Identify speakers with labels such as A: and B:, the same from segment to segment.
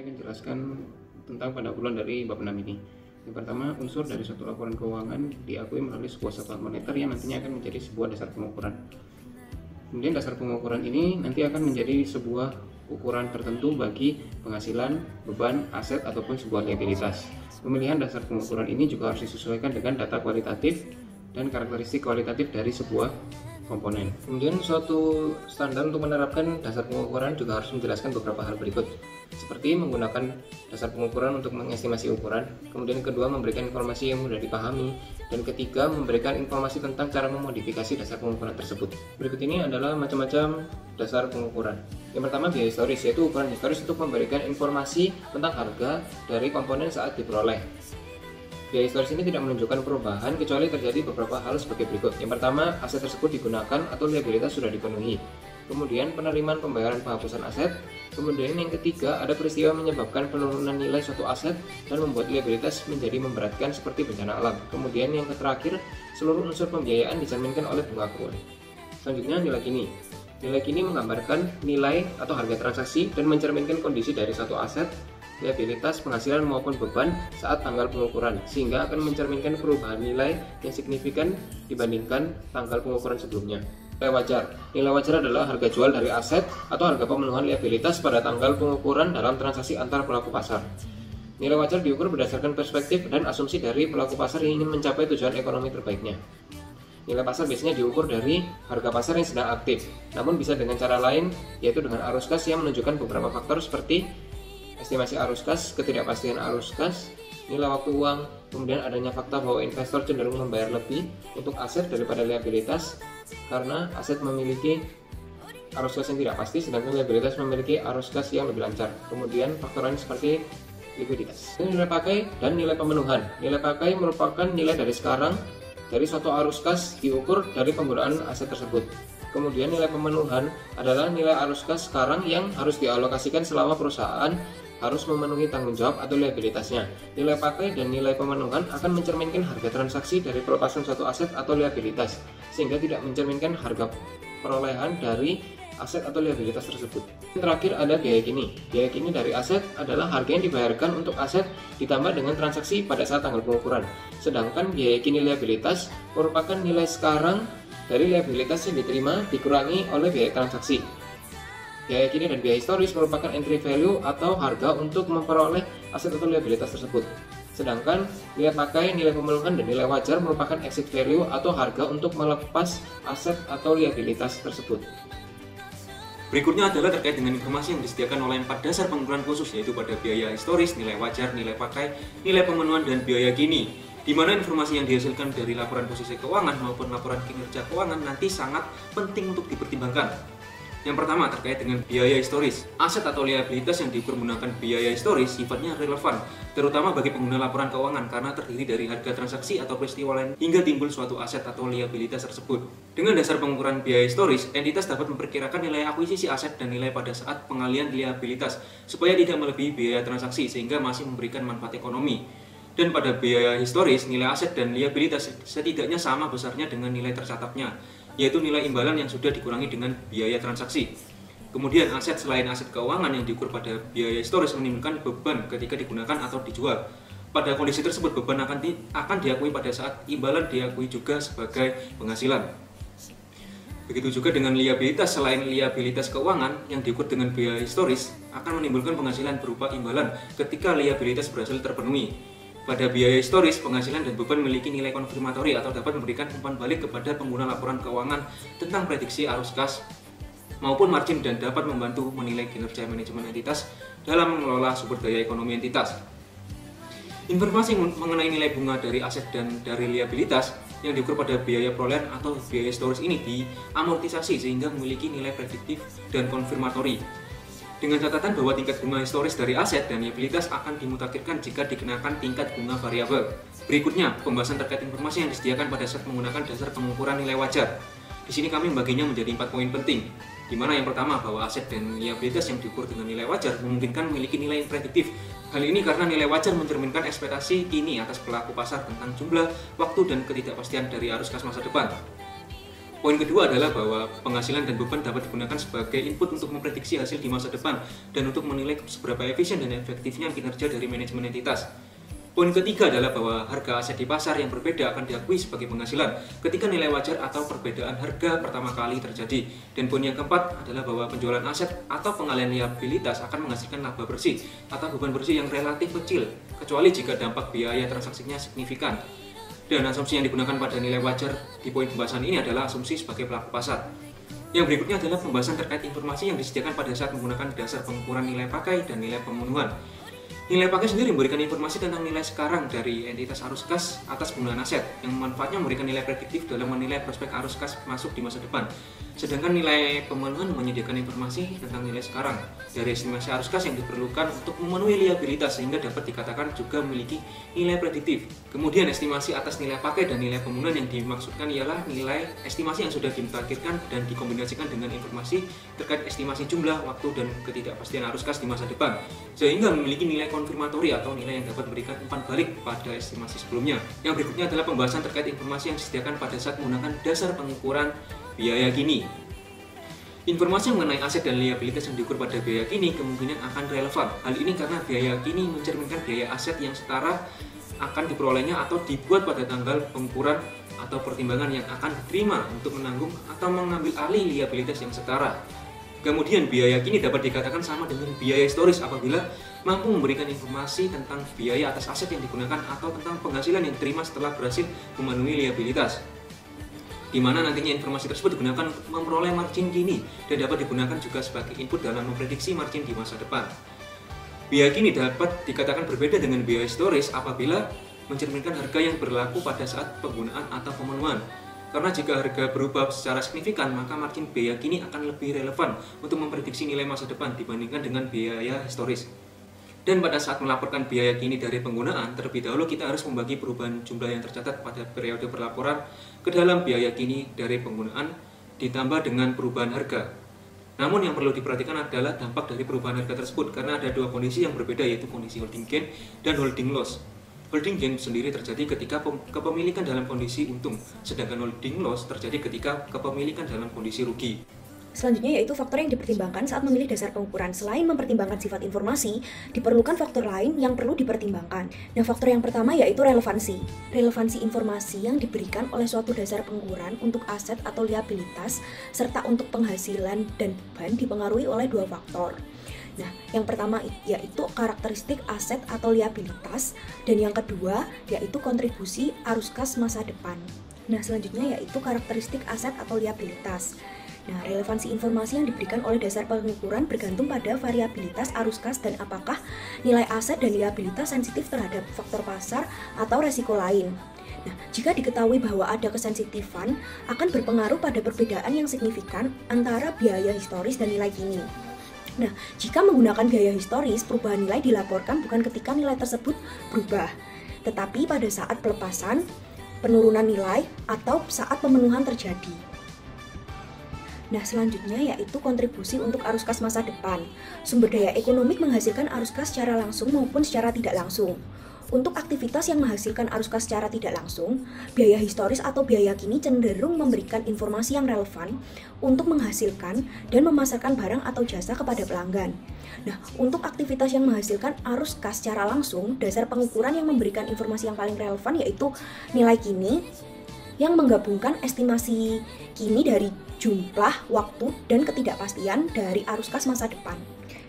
A: saya akan jelaskan tentang pendahuluan dari bab 6 ini. Yang pertama, unsur dari suatu laporan keuangan diakui melalui sebuah satuan moneter yang nantinya akan menjadi sebuah dasar pengukuran. Kemudian dasar pengukuran ini nanti akan menjadi sebuah ukuran tertentu bagi penghasilan, beban, aset, ataupun sebuah liabilitas. Pemilihan dasar pengukuran ini juga harus disesuaikan dengan data kualitatif dan karakteristik kualitatif dari sebuah komponen. Kemudian suatu standar untuk menerapkan dasar pengukuran juga harus menjelaskan beberapa hal berikut, seperti menggunakan dasar pengukuran untuk mengestimasi ukuran, kemudian kedua memberikan informasi yang mudah dipahami, dan ketiga memberikan informasi tentang cara memodifikasi dasar pengukuran tersebut. Berikut ini adalah macam-macam dasar pengukuran. Yang pertama, biaya historis, yaitu ukuran historis untuk memberikan informasi tentang harga dari komponen saat diperoleh. Biaya historis ini tidak menunjukkan perubahan kecuali terjadi beberapa hal sebagai berikut. Yang pertama, aset tersebut digunakan atau liabilitas sudah dipenuhi. Kemudian penerimaan pembayaran penghapusan aset. Kemudian yang ketiga, ada peristiwa menyebabkan penurunan nilai suatu aset dan membuat liabilitas menjadi memberatkan seperti bencana alam. Kemudian yang terakhir, seluruh unsur pembiayaan dicerminkan oleh bunga accrual. Selanjutnya, nilai kini. Nilai kini menggambarkan nilai atau harga transaksi dan mencerminkan kondisi dari suatu aset, liabilitas, penghasilan maupun beban saat tanggal pengukuran, sehingga akan mencerminkan perubahan nilai yang signifikan dibandingkan tanggal pengukuran sebelumnya. Nilai wajar. Nilai wajar adalah harga jual dari aset atau harga pemenuhan liabilitas pada tanggal pengukuran dalam transaksi antar pelaku pasar. Nilai wajar diukur berdasarkan perspektif dan asumsi dari pelaku pasar yang ingin mencapai tujuan ekonomi terbaiknya. Nilai pasar biasanya diukur dari harga pasar yang sedang aktif, namun bisa dengan cara lain, yaitu dengan arus kas yang menunjukkan beberapa faktor seperti estimasi arus kas, ketidakpastian arus kas, nilai waktu uang, kemudian adanya fakta bahwa investor cenderung membayar lebih untuk aset daripada liabilitas karena aset memiliki arus kas yang tidak pasti, sedangkan liabilitas memiliki arus kas yang lebih lancar. Kemudian faktor lain seperti likuiditas. Nilai pakai dan nilai pemenuhan. Nilai pakai merupakan nilai dari sekarang dari suatu arus kas diukur dari penggunaan aset tersebut. Kemudian nilai pemenuhan adalah nilai arus kas sekarang yang harus dialokasikan selama perusahaan harus memenuhi tanggung jawab atau liabilitasnya. Nilai pakai dan nilai pemenuhan akan mencerminkan harga transaksi dari pelepasan suatu aset atau liabilitas, sehingga tidak mencerminkan harga perolehan dari aset atau liabilitas tersebut. Yang terakhir ada biaya kini. Biaya kini dari aset adalah harga yang dibayarkan untuk aset ditambah dengan transaksi pada saat tanggal pengukuran. Sedangkan biaya kini liabilitas merupakan nilai sekarang dari liabilitas yang diterima dikurangi oleh biaya transaksi. Biaya kini dan biaya historis merupakan entry value atau harga untuk memperoleh aset atau liabilitas tersebut. Sedangkan nilai pakai, nilai pemenuhan, dan nilai wajar merupakan exit value atau harga untuk melepas aset atau liabilitas tersebut.
B: Berikutnya adalah terkait dengan informasi yang disediakan oleh 4 dasar pengukuran khusus, yaitu pada biaya historis, nilai wajar, nilai pakai, nilai pemenuhan, dan biaya kini. Di mana informasi yang dihasilkan dari laporan posisi keuangan maupun laporan kinerja keuangan nanti sangat penting untuk dipertimbangkan. Yang pertama terkait dengan biaya historis. Aset atau liabilitas yang diukur menggunakan biaya historis sifatnya relevan, terutama bagi pengguna laporan keuangan karena terdiri dari harga transaksi atau peristiwa lain hingga timbul suatu aset atau liabilitas tersebut. Dengan dasar pengukuran biaya historis, entitas dapat memperkirakan nilai akuisisi aset dan nilai pada saat pengalian liabilitas supaya tidak melebihi biaya transaksi sehingga masih memberikan manfaat ekonomi. Dan pada biaya historis, nilai aset dan liabilitas setidaknya sama besarnya dengan nilai tercatatnya, yaitu nilai imbalan yang sudah dikurangi dengan biaya transaksi. Kemudian aset selain aset keuangan yang diukur pada biaya historis menimbulkan beban ketika digunakan atau dijual. Pada kondisi tersebut beban akan diakui pada saat imbalan diakui juga sebagai penghasilan. Begitu juga dengan liabilitas selain liabilitas keuangan yang diukur dengan biaya historis akan menimbulkan penghasilan berupa imbalan ketika liabilitas berhasil terpenuhi. Pada biaya historis, penghasilan dan beban memiliki nilai konfirmatori atau dapat memberikan umpan balik kepada pengguna laporan keuangan tentang prediksi arus kas maupun margin dan dapat membantu menilai kinerja manajemen entitas dalam mengelola sumber daya ekonomi entitas. Informasi mengenai nilai bunga dari aset dan dari liabilitas yang diukur pada biaya perolehan atau biaya historis ini diamortisasi sehingga memiliki nilai prediktif dan konfirmatori. Dengan catatan bahwa tingkat bunga historis dari aset dan liabilitas akan dimutakhirkan jika dikenakan tingkat bunga variabel. Berikutnya, pembahasan terkait informasi yang disediakan pada saat menggunakan dasar pengukuran nilai wajar. Di sini kami membaginya menjadi 4 poin penting, di mana yang pertama bahwa aset dan liabilitas yang diukur dengan nilai wajar memungkinkan memiliki nilai yang prediktif. Hal ini karena nilai wajar mencerminkan ekspektasi kini atas pelaku pasar tentang jumlah, waktu, dan ketidakpastian dari arus kas masa depan. Poin kedua adalah bahwa penghasilan dan beban dapat digunakan sebagai input untuk memprediksi hasil di masa depan dan untuk menilai seberapa efisien dan efektifnya kinerja dari manajemen entitas. Poin ketiga adalah bahwa harga aset di pasar yang berbeda akan diakui sebagai penghasilan ketika nilai wajar atau perbedaan harga pertama kali terjadi. Dan poin yang keempat adalah bahwa penjualan aset atau pengalihan liabilitas akan menghasilkan laba bersih atau beban bersih yang relatif kecil, kecuali jika dampak biaya transaksinya signifikan. Dan asumsi yang digunakan pada nilai wajar di poin pembahasan ini adalah asumsi sebagai pelaku pasar. Yang berikutnya adalah pembahasan terkait informasi yang disediakan pada saat menggunakan dasar pengukuran nilai pakai dan nilai pemenuhan. Nilai pakai sendiri memberikan informasi tentang nilai sekarang dari entitas arus kas atas penggunaan aset, yang manfaatnya memberikan nilai prediktif dalam menilai prospek arus kas masuk di masa depan. Sedangkan nilai pemenuhan menyediakan informasi tentang nilai sekarang dari estimasi arus kas yang diperlukan untuk memenuhi liabilitas, sehingga dapat dikatakan juga memiliki nilai prediktif. Kemudian estimasi atas nilai pakai dan nilai pemenuhan yang dimaksudkan ialah nilai estimasi yang sudah ditargetkan dan dikombinasikan dengan informasi terkait estimasi jumlah, waktu, dan ketidakpastian arus kas di masa depan, sehingga memiliki nilai konfirmatori atau nilai yang dapat memberikan umpan balik pada estimasi sebelumnya. Yang berikutnya adalah pembahasan terkait informasi yang disediakan pada saat menggunakan dasar pengukuran biaya kini. Informasi mengenai aset dan liabilitas yang diukur pada biaya kini kemungkinan akan relevan. Hal ini karena biaya kini mencerminkan biaya aset yang setara akan diperolehnya atau dibuat pada tanggal pengukuran atau pertimbangan yang akan diterima untuk menanggung atau mengambil alih liabilitas yang setara. Kemudian biaya kini dapat dikatakan sama dengan biaya historis apabila mampu memberikan informasi tentang biaya atas aset yang digunakan atau tentang penghasilan yang diterima setelah berhasil memenuhi liabilitas, di mana nantinya informasi tersebut digunakan untuk memperoleh margin kini dan dapat digunakan juga sebagai input dalam memprediksi margin di masa depan. Biaya kini dapat dikatakan berbeda dengan biaya historis apabila mencerminkan harga yang berlaku pada saat penggunaan atau pemenuhan. Karena jika harga berubah secara signifikan, maka margin biaya kini akan lebih relevan untuk memprediksi nilai masa depan dibandingkan dengan biaya historis. Dan pada saat melaporkan biaya kini dari penggunaan, terlebih dahulu kita harus membagi perubahan jumlah yang tercatat pada periode pelaporan ke dalam biaya kini dari penggunaan ditambah dengan perubahan harga. Namun yang perlu diperhatikan adalah dampak dari perubahan harga tersebut, karena ada dua kondisi yang berbeda, yaitu kondisi holding gain dan holding loss. Holding gain sendiri terjadi ketika kepemilikan dalam kondisi untung, sedangkan holding loss terjadi ketika kepemilikan dalam kondisi rugi.
C: Selanjutnya yaitu faktor yang dipertimbangkan saat memilih dasar pengukuran. Selain mempertimbangkan sifat informasi, diperlukan faktor lain yang perlu dipertimbangkan. Nah, faktor yang pertama yaitu relevansi. Relevansi informasi yang diberikan oleh suatu dasar pengukuran untuk aset atau liabilitas, serta untuk penghasilan dan beban dipengaruhi oleh dua faktor. Nah, yang pertama yaitu karakteristik aset atau liabilitas, dan yang kedua yaitu kontribusi arus kas masa depan. Nah, selanjutnya yaitu karakteristik aset atau liabilitas. Nah, relevansi informasi yang diberikan oleh dasar pengukuran bergantung pada variabilitas arus kas dan apakah nilai aset dan liabilitas sensitif terhadap faktor pasar atau resiko lain. Nah, jika diketahui bahwa ada kesensitifan, akan berpengaruh pada perbedaan yang signifikan antara biaya historis dan nilai kini. Nah, jika menggunakan biaya historis, perubahan nilai dilaporkan bukan ketika nilai tersebut berubah, tetapi pada saat pelepasan, penurunan nilai, atau saat pemenuhan terjadi. Nah, selanjutnya yaitu kontribusi untuk arus kas masa depan. Sumber daya ekonomik menghasilkan arus kas secara langsung maupun secara tidak langsung. Untuk aktivitas yang menghasilkan arus kas secara tidak langsung, biaya historis atau biaya kini cenderung memberikan informasi yang relevan untuk menghasilkan dan memasarkan barang atau jasa kepada pelanggan. Nah, untuk aktivitas yang menghasilkan arus kas secara langsung, dasar pengukuran yang memberikan informasi yang paling relevan yaitu nilai kini yang menggabungkan estimasi kini dari jumlah, waktu, dan ketidakpastian dari arus kas masa depan.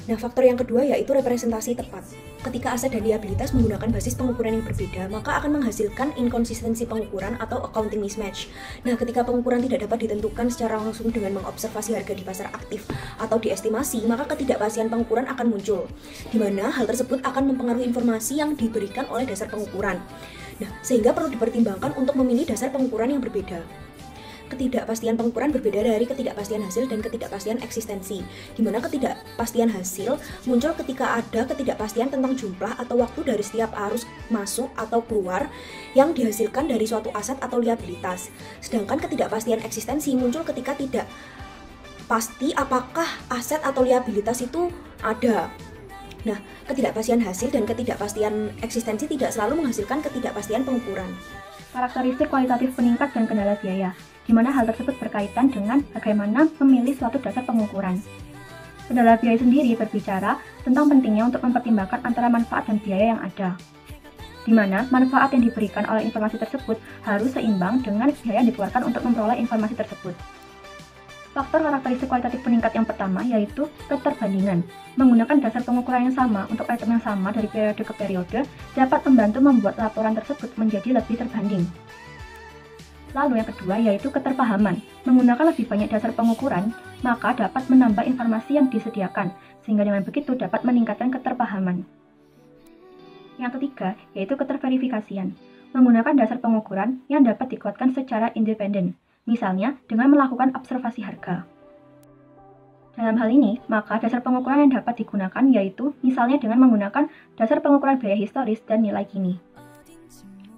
C: Nah, faktor yang kedua yaitu representasi tepat. Ketika aset dan liabilitas menggunakan basis pengukuran yang berbeda, maka akan menghasilkan inkonsistensi pengukuran atau accounting mismatch. Nah, ketika pengukuran tidak dapat ditentukan secara langsung dengan mengobservasi harga di pasar aktif atau diestimasi, maka ketidakpastian pengukuran akan muncul, di mana hal tersebut akan mempengaruhi informasi yang diberikan oleh dasar pengukuran. Nah, sehingga perlu dipertimbangkan untuk memilih dasar pengukuran yang berbeda. Ketidakpastian pengukuran berbeda dari ketidakpastian hasil dan ketidakpastian eksistensi, di mana ketidakpastian hasil muncul ketika ada ketidakpastian tentang jumlah atau waktu dari setiap arus masuk atau keluar yang dihasilkan dari suatu aset atau liabilitas. Sedangkan ketidakpastian eksistensi muncul ketika tidak pasti apakah aset atau liabilitas itu ada. Nah, ketidakpastian hasil dan ketidakpastian eksistensi tidak selalu menghasilkan ketidakpastian pengukuran. karakteristik kualitatif peningkat dan kendala biaya, di mana hal tersebut berkaitan dengan bagaimana memilih suatu dasar pengukuran. Kendala biaya sendiri berbicara tentang pentingnya untuk mempertimbangkan antara manfaat dan biaya yang ada, di mana manfaat yang diberikan oleh informasi tersebut harus seimbang dengan biaya yang dikeluarkan untuk memperoleh informasi tersebut. Faktor karakteristik kualitatif peningkat yang pertama yaitu keterbandingan. Menggunakan dasar pengukuran yang sama untuk item yang sama dari periode ke periode dapat membantu membuat laporan tersebut menjadi lebih terbanding. Lalu yang kedua yaitu keterpahaman. Menggunakan lebih banyak dasar pengukuran, maka dapat menambah informasi yang disediakan, sehingga dengan begitu dapat meningkatkan keterpahaman. Yang ketiga yaitu keterverifikasian. Menggunakan dasar pengukuran yang dapat dikuatkan secara independen, misalnya dengan melakukan observasi harga. Dalam hal ini, maka dasar pengukuran yang dapat digunakan yaitu misalnya dengan menggunakan dasar pengukuran biaya historis dan nilai kini.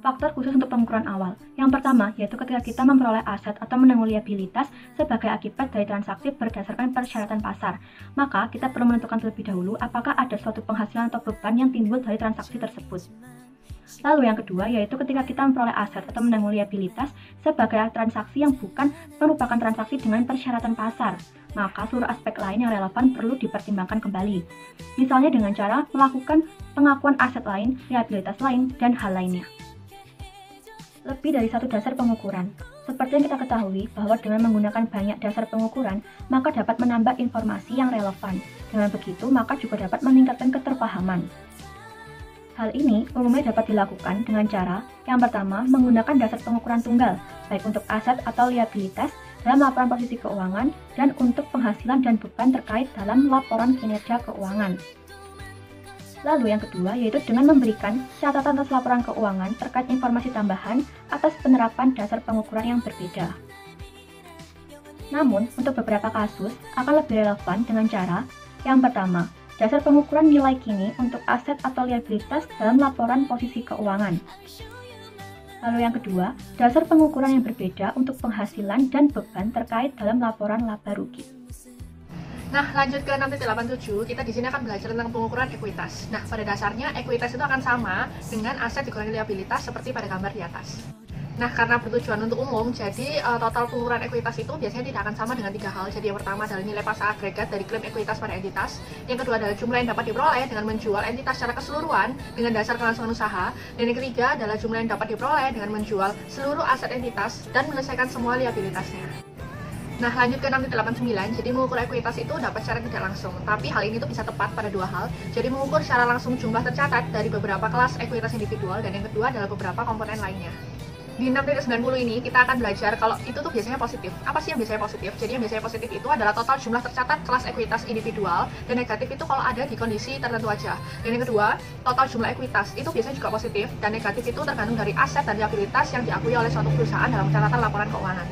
C: Faktor khusus untuk pengukuran awal. Yang pertama, yaitu ketika kita memperoleh aset atau menanggung liabilitas sebagai akibat dari transaksi berdasarkan persyaratan pasar, maka kita perlu menentukan terlebih dahulu apakah ada suatu penghasilan atau beban yang timbul dari transaksi tersebut. Lalu yang kedua, yaitu ketika kita memperoleh aset atau menanggung liabilitas sebagai transaksi yang bukan merupakan transaksi dengan persyaratan pasar, maka seluruh aspek lain yang relevan perlu dipertimbangkan kembali. Misalnya dengan cara melakukan pengakuan aset lain, liabilitas lain, dan hal lainnya. Lebih dari satu dasar pengukuran. Seperti yang kita ketahui bahwa dengan menggunakan banyak dasar pengukuran, maka dapat menambah informasi yang relevan. Dengan begitu, maka juga dapat meningkatkan keterpahaman. Hal ini umumnya dapat dilakukan dengan cara yang pertama, menggunakan dasar pengukuran tunggal, baik untuk aset atau liabilitas dalam laporan posisi keuangan dan untuk penghasilan dan beban terkait dalam laporan kinerja keuangan. Lalu yang kedua, yaitu dengan memberikan catatan atas laporan keuangan terkait informasi tambahan atas penerapan dasar pengukuran yang berbeda. Namun, untuk beberapa kasus akan lebih relevan dengan cara yang pertama, dasar pengukuran nilai kini untuk aset atau liabilitas dalam laporan posisi keuangan. Lalu yang kedua, dasar pengukuran yang berbeda untuk penghasilan dan beban terkait dalam laporan laba rugi.
D: Nah, lanjut ke 6.87, kita di sini akan belajar tentang pengukuran ekuitas. Nah, pada dasarnya ekuitas itu akan sama dengan aset dikurangi liabilitas seperti pada gambar di atas. Nah, karena bertujuan untuk umum, jadi total pengukuran ekuitas itu biasanya tidak akan sama dengan 3 hal. Jadi yang pertama adalah nilai pasar agregat dari klaim ekuitas pada entitas. Yang kedua adalah jumlah yang dapat diperoleh dengan menjual entitas secara keseluruhan dengan dasar kelangsungan usaha. Dan yang ketiga adalah jumlah yang dapat diperoleh dengan menjual seluruh aset entitas dan menyelesaikan semua liabilitasnya. Nah, lanjut ke 6.89, jadi mengukur ekuitas itu dapat secara tidak langsung, tapi hal ini tuh bisa tepat pada 2 hal. Jadi mengukur secara langsung jumlah tercatat dari beberapa kelas ekuitas individual, dan yang kedua adalah beberapa komponen lainnya. Di 6.90 ini kita akan belajar kalau itu tuh biasanya positif. Apa sih yang biasanya positif? Jadi yang biasanya positif itu adalah total jumlah tercatat kelas ekuitas individual, dan negatif itu kalau ada di kondisi tertentu aja. Dan yang kedua, total jumlah ekuitas itu biasanya juga positif, dan negatif itu tergantung dari aset dan liabilitas yang diakui oleh suatu perusahaan dalam catatan laporan keuangan.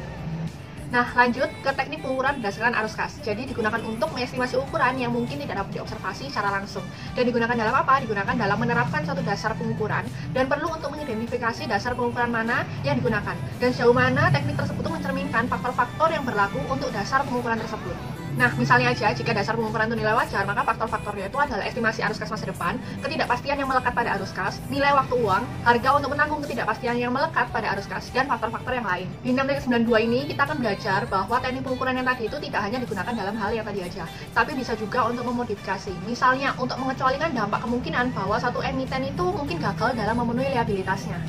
D: Nah, lanjut ke teknik pengukuran berdasarkan arus kas. Jadi digunakan untuk mengestimasi ukuran yang mungkin tidak dapat diobservasi secara langsung. Dan digunakan dalam apa? Digunakan dalam menerapkan suatu dasar pengukuran dan perlu untuk mengidentifikasi dasar pengukuran mana yang digunakan. Dan sejauh mana teknik tersebut mencerminkan faktor-faktor yang berlaku untuk dasar pengukuran tersebut. Nah, misalnya aja, jika dasar pengukuran itu nilai wajar, maka faktor-faktornya itu adalah estimasi arus kas masa depan, ketidakpastian yang melekat pada arus kas, nilai waktu uang, harga untuk menanggung ketidakpastian yang melekat pada arus kas, dan faktor-faktor yang lain. Di 6.92 ini, kita akan belajar bahwa teknik pengukuran yang tadi itu tidak hanya digunakan dalam hal yang tadi aja, tapi bisa juga untuk memodifikasi. Misalnya, untuk mengecualikan dampak kemungkinan bahwa satu emiten itu mungkin gagal dalam memenuhi liabilitasnya.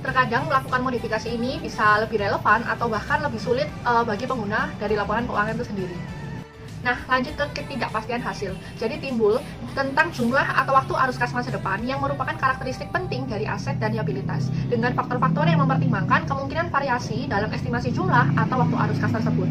D: Terkadang melakukan modifikasi ini bisa lebih relevan atau bahkan lebih sulit bagi pengguna dari laporan keuangan itu sendiri. Nah, lanjut ke ketidakpastian hasil. Jadi timbul tentang jumlah atau waktu arus kas masa depan yang merupakan karakteristik penting dari aset dan liabilitas, dengan faktor-faktor yang mempertimbangkan kemungkinan variasi dalam estimasi jumlah atau waktu arus kas tersebut.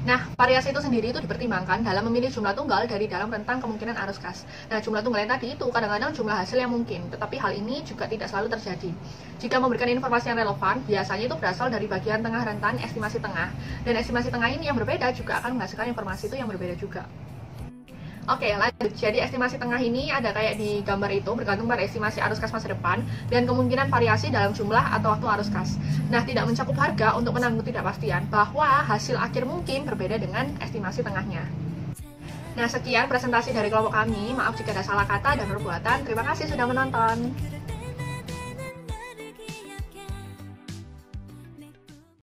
D: Nah, variasi itu sendiri itu dipertimbangkan dalam memilih jumlah tunggal dari dalam rentang kemungkinan arus kas. Nah, jumlah tunggal yang tadi itu kadang-kadang jumlah hasil yang mungkin, tetapi hal ini juga tidak selalu terjadi. Jika memberikan informasi yang relevan, biasanya itu berasal dari bagian tengah rentan estimasi tengah. Dan estimasi tengah ini yang berbeda juga akan menghasilkan informasi itu yang berbeda juga. Oke, lanjut. Jadi estimasi tengah ini ada kayak di gambar itu, bergantung pada estimasi arus kas masa depan dan kemungkinan variasi dalam jumlah atau waktu arus kas. Nah, tidak mencakup harga untuk menanggung ketidakpastian bahwa hasil akhir mungkin berbeda dengan estimasi tengahnya. Nah, sekian presentasi dari kelompok kami. Maaf jika ada salah kata dan perbuatan. Terima kasih sudah menonton.